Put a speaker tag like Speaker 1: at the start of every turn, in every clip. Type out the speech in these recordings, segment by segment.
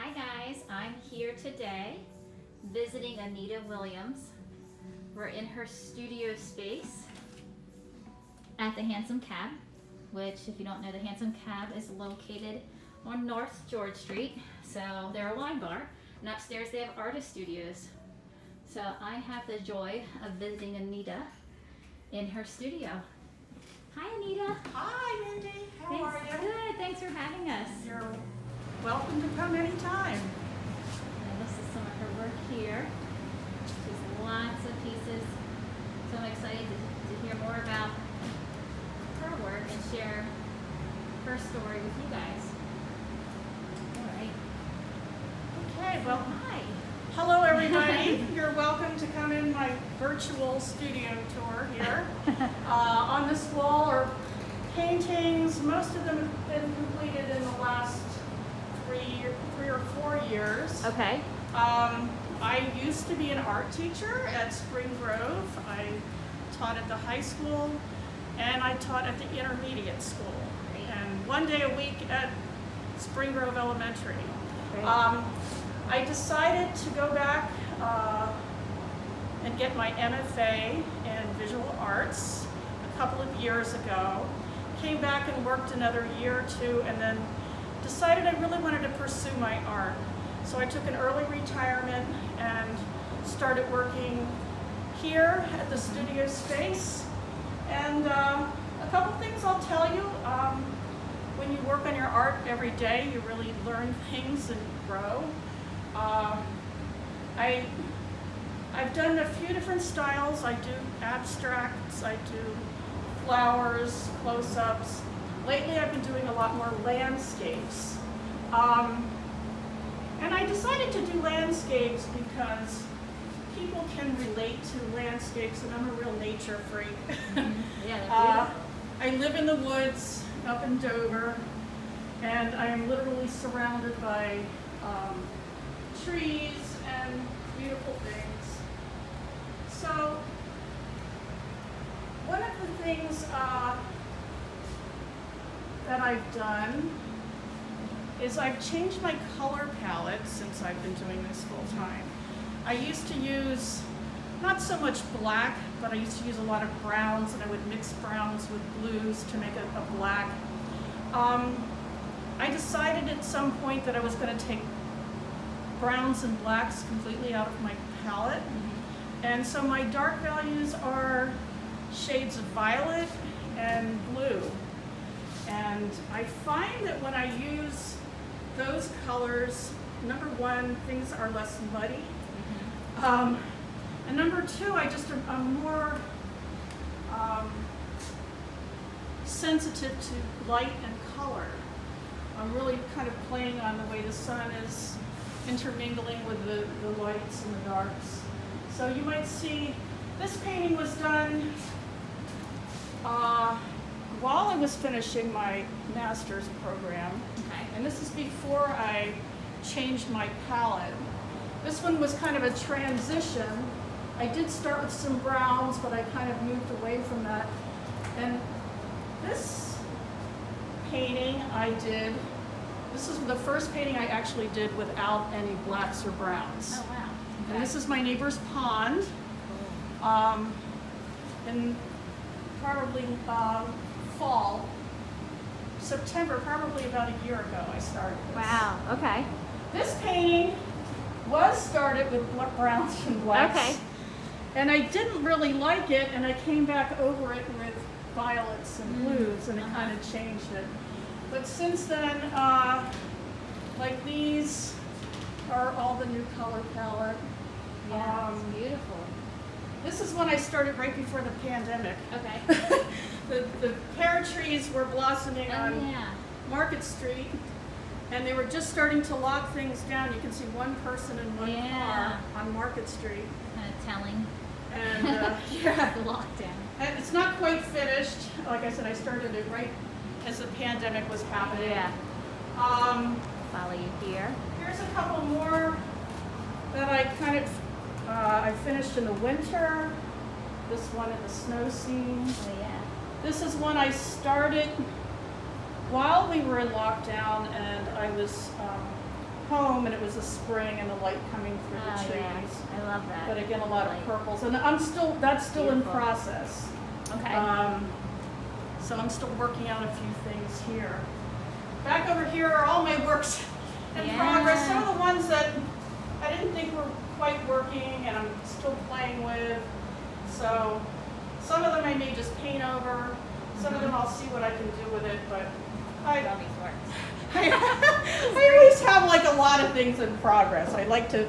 Speaker 1: Hi guys, I'm here today visiting Anita Williams. We're in her studio space at the Handsome Cab, which if you don't know, the Handsome Cab is located on North George Street. So they're a wine bar, and upstairs they have artist studios. So I have the joy of visiting Anita in her studio. Hi Anita.
Speaker 2: Hi, Mindy. How are you?
Speaker 1: Good, thanks for having us.
Speaker 2: You're welcome to come anytime.
Speaker 1: And this is some of her work here. She's lots of pieces. So I'm excited to hear more about her work and share her story with you guys. All right.
Speaker 2: Okay, well,
Speaker 1: Hi.
Speaker 2: hello everybody. You're welcome to come in my virtual studio tour here. On this wall are paintings. Most of them have been completed in the last three or 4 years.
Speaker 1: Okay.
Speaker 2: I used to be an art teacher at Spring Grove. I taught at the high school and I taught at the intermediate school.
Speaker 1: Great.
Speaker 2: And one day a week at Spring Grove Elementary.
Speaker 1: Great.
Speaker 2: I decided to go back and get my MFA in visual arts a couple of years ago. Came back and worked another year or two and then decided I really wanted to pursue my art. So I took an early retirement and started working here at the studio space. And a couple things I'll tell you. When you work on your art every day, you really learn things and grow. I've done a few different styles. I do abstracts, I do flowers, close-ups. Lately I've been doing a lot more landscapes. And I decided to do landscapes because people can relate to landscapes, and I'm a real nature freak.
Speaker 1: Yeah,
Speaker 2: I live in the woods up in Dover, and I am literally surrounded by trees and beautiful things. So one of the things that I've done is I've changed my color palette since I've been doing this full time. I used to use not so much black, but I used to use a lot of browns, and I would mix browns with blues to make a black. I decided at some point that I was going to take browns and blacks completely out of my palette. And so my dark values are shades of violet and blue. And I find that when I use those colors, number one, things are less muddy. And number two, I'm more sensitive to light and color. I'm really kind of playing on the way the sun is intermingling with the lights and the darks. So you might see this painting was done while I was finishing my master's program.
Speaker 1: Okay.
Speaker 2: And this is before I changed my palette. This one was kind of a transition. I did start with some browns, but I kind of moved away from that. And this painting this is the first painting I actually did without any blacks or browns.
Speaker 1: Oh wow. Okay.
Speaker 2: And this is my neighbor's pond. And probably fall, September, probably about a year ago I started this.
Speaker 1: Wow. Okay.
Speaker 2: This painting was started with browns and blacks.
Speaker 1: Okay.
Speaker 2: And I didn't really like it, and I came back over it with violets and blues, and it kind of changed it. But since then, like these are all the new color palette.
Speaker 1: Yeah, it's beautiful.
Speaker 2: This is when I started right before the pandemic.
Speaker 1: Okay.
Speaker 2: The pear trees were blossoming on
Speaker 1: yeah.
Speaker 2: Market Street, and they were just starting to lock things down. You can see one person in one car on Market Street.
Speaker 1: Kind of telling.
Speaker 2: And yeah,
Speaker 1: The lockdown.
Speaker 2: and it's not quite finished. Like I said, I started it right as the pandemic was happening.
Speaker 1: Yeah. Follow you here.
Speaker 2: Here's a couple more that I kind of I finished in the winter. This one in the snow scene.
Speaker 1: Oh yeah.
Speaker 2: This is one I started while we were in lockdown, and I was home and it was a spring and the light coming through the trees.
Speaker 1: Yeah. I love that.
Speaker 2: But again, a lot of purples, and that's still
Speaker 1: Beautiful.
Speaker 2: in process.
Speaker 1: Okay.
Speaker 2: So I'm still working out a few things here. Back over here are all my works in progress. Some of the ones that I didn't think were quite working and I'm still playing with. So some of them I may just paint over. Some of them I'll see what I can do with it, but I always have like a lot of things in progress. I like to,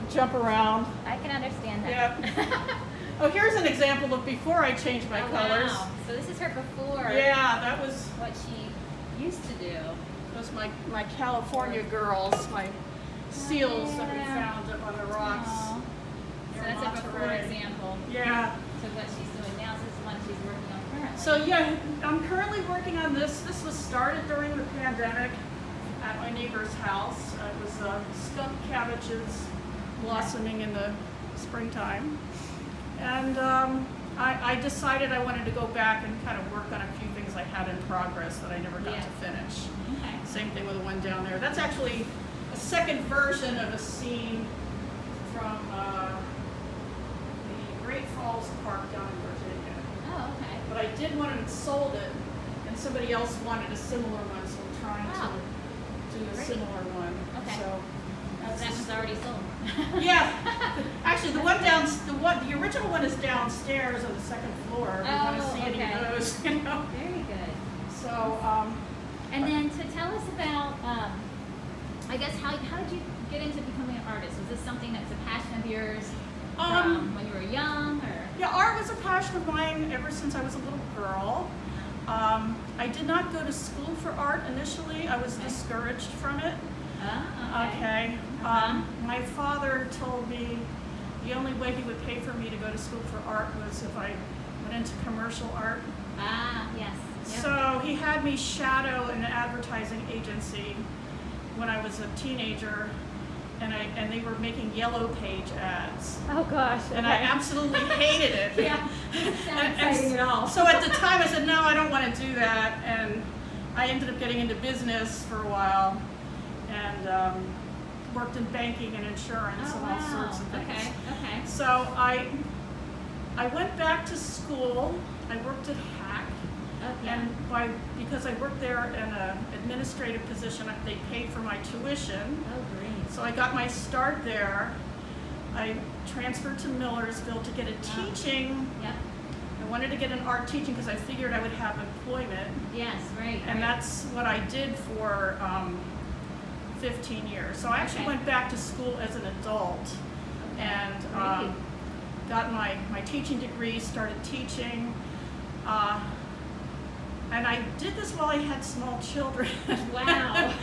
Speaker 2: jump around.
Speaker 1: I can understand that.
Speaker 2: Yeah. Oh, here's an example of before I changed my colors.
Speaker 1: Wow. So this is her before.
Speaker 2: Yeah, that was
Speaker 1: what she used to do.
Speaker 2: Those my California girls, my seals that we found up on the rocks.
Speaker 1: Aww. So that's a before example.
Speaker 2: Yeah.
Speaker 1: So what she's doing now is this one she's working on currently.
Speaker 2: So yeah, I'm currently working on this. This was started during the pandemic at my neighbor's house. It was skunk cabbages blossoming in the springtime. And I decided I wanted to go back and kind of work on a few things I had in progress that I never got to finish.
Speaker 1: Okay.
Speaker 2: Same thing with the one down there. That's actually a second version of a scene from the Great Falls Park down in Virginia.
Speaker 1: Oh, okay.
Speaker 2: But I did one and sold it, and somebody else wanted a similar one, so I'm trying to do a similar one.
Speaker 1: Okay.
Speaker 2: So
Speaker 1: that one's already sold.
Speaker 2: yeah. Actually, the original one is downstairs on the second floor. If you want to see any of those,
Speaker 1: Very good.
Speaker 2: So,
Speaker 1: and then to tell us about, I guess, how did you get into becoming an artist? Was this something that's a passion of yours when you were young, or?
Speaker 2: Yeah, art was a passion of mine ever since I was a little girl. I did not go to school for art initially. I was discouraged from it. Okay. My father told me the only way he would pay for me to go to school for art was if I went into commercial art.
Speaker 1: Yes. Yep.
Speaker 2: So he had me shadow an advertising agency when I was a teenager, and they were making yellow page ads.
Speaker 1: Oh gosh.
Speaker 2: And I absolutely hated it.
Speaker 1: Yeah.
Speaker 2: So at the time I said, no, I don't want to do that, and I ended up getting into business for a while, and worked in banking and insurance and all sorts of things.
Speaker 1: Okay.
Speaker 2: So I went back to school. I worked at Hack, and because I worked there in an administrative position, they paid for my tuition.
Speaker 1: Oh, great.
Speaker 2: So I got my start there. I transferred to Millersville to get a teaching.
Speaker 1: Yep.
Speaker 2: I wanted to get an art teaching because I figured I would have employment.
Speaker 1: Yes, right.
Speaker 2: And that's what I did for 15 years. So I actually went back to school as an adult and got my teaching degree, started teaching. And I did this while I had small children.
Speaker 1: Wow.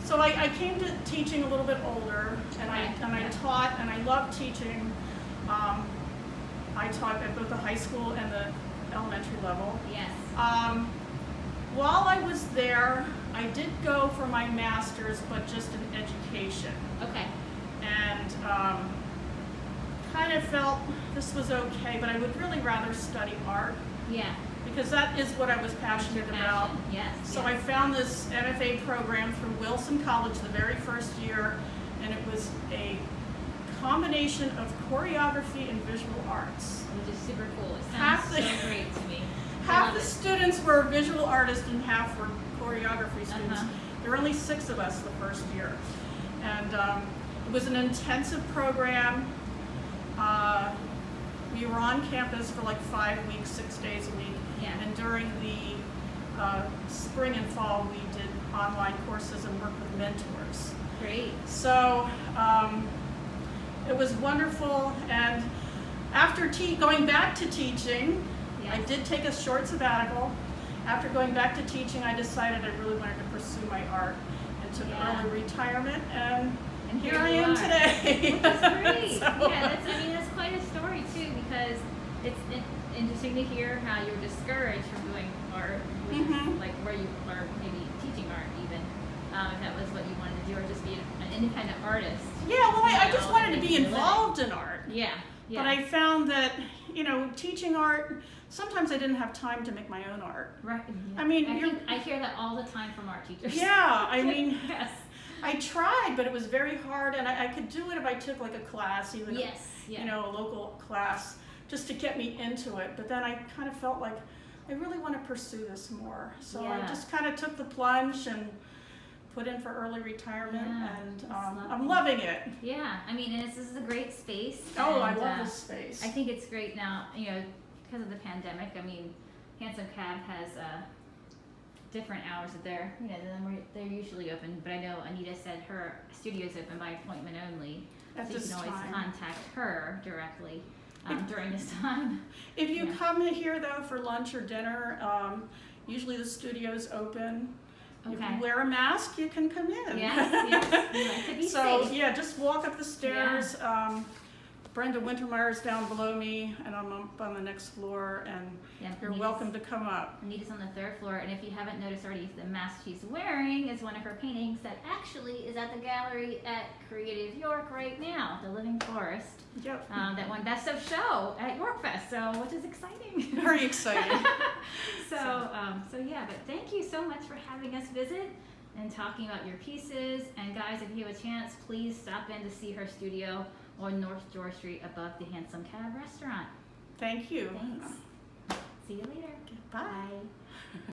Speaker 2: So I came to teaching a little bit older, and I taught, and I loved teaching. I taught at both the high school and the elementary level.
Speaker 1: Yes.
Speaker 2: While I was there, I did go for my master's, but just in education.
Speaker 1: Okay.
Speaker 2: And kind of felt this was okay, but I would really rather study art.
Speaker 1: Yeah.
Speaker 2: Because that is what I was passionate about.
Speaker 1: Yes.
Speaker 2: So I found this MFA program through Wilson College the very first year, and it was a combination of choreography and visual arts.
Speaker 1: Which is super cool. It sounds so great to me.
Speaker 2: Half the students were visual artists and half were choreography students. There were only 6 of us the first year. And it was an intensive program. We were on campus for like 5 weeks, 6 days a week.
Speaker 1: Yeah.
Speaker 2: And during the spring and fall, we did online courses and worked with mentors.
Speaker 1: Great.
Speaker 2: So it was wonderful. And after going back to teaching, I did take a short sabbatical. After going back to teaching, I decided I really wanted to pursue my art and took early retirement. And here I am today.
Speaker 1: That's great. That's quite a story too, because it's interesting to hear how you were discouraged from doing art, which is like where you are maybe teaching art even, if that was what you wanted to do, or just be an independent artist.
Speaker 2: Yeah, well, I just wanted to be involved in art.
Speaker 1: Yeah.
Speaker 2: But I found that, teaching art, sometimes I didn't have time to make my own art.
Speaker 1: Right. Yeah.
Speaker 2: I mean,
Speaker 1: I hear that all the time from art teachers.
Speaker 2: Yeah, I mean,
Speaker 1: yes.
Speaker 2: I tried, but it was very hard, and I could do it if I took like a class, even
Speaker 1: Yes. Yeah.
Speaker 2: you know, a local class, just to get me into it. But then I kind of felt like I really want to pursue this more, so I just kind of took the plunge and put in for early retirement, and I'm loving it.
Speaker 1: Yeah, I mean, and this is a great space.
Speaker 2: Oh,
Speaker 1: and,
Speaker 2: I love this space.
Speaker 1: I think it's great now, you know, because of the pandemic. I mean, Handsome Cab has different hours that they're, you know, they're usually open. But I know Anita said her studio's open by appointment only,
Speaker 2: At
Speaker 1: so you
Speaker 2: this
Speaker 1: can always
Speaker 2: time.
Speaker 1: contact her directly during this time.
Speaker 2: If you come here though for lunch or dinner, usually the studio's open.
Speaker 1: Okay.
Speaker 2: If you wear a mask, you can come in.
Speaker 1: Yes, we like to be
Speaker 2: So
Speaker 1: safe.
Speaker 2: yeah, just walk up the stairs. Brenda Wintermeyer's down below me, and I'm up on the next floor, and you're welcome to come up.
Speaker 1: Anita's on the 3rd floor, and if you haven't noticed already, the mask she's wearing is one of her paintings that actually is at the gallery at Creative York right now, The Living Forest.
Speaker 2: Yep.
Speaker 1: That won Best of Show at Yorkfest, so which is exciting.
Speaker 2: Very exciting.
Speaker 1: So yeah, but thank you so much for having us visit and talking about your pieces. And guys, if you have a chance, please stop in to see her studio on North George Street above the Handsome Cab restaurant.
Speaker 2: Thanks.
Speaker 1: Thanks. See you later.
Speaker 2: Bye.
Speaker 1: Bye.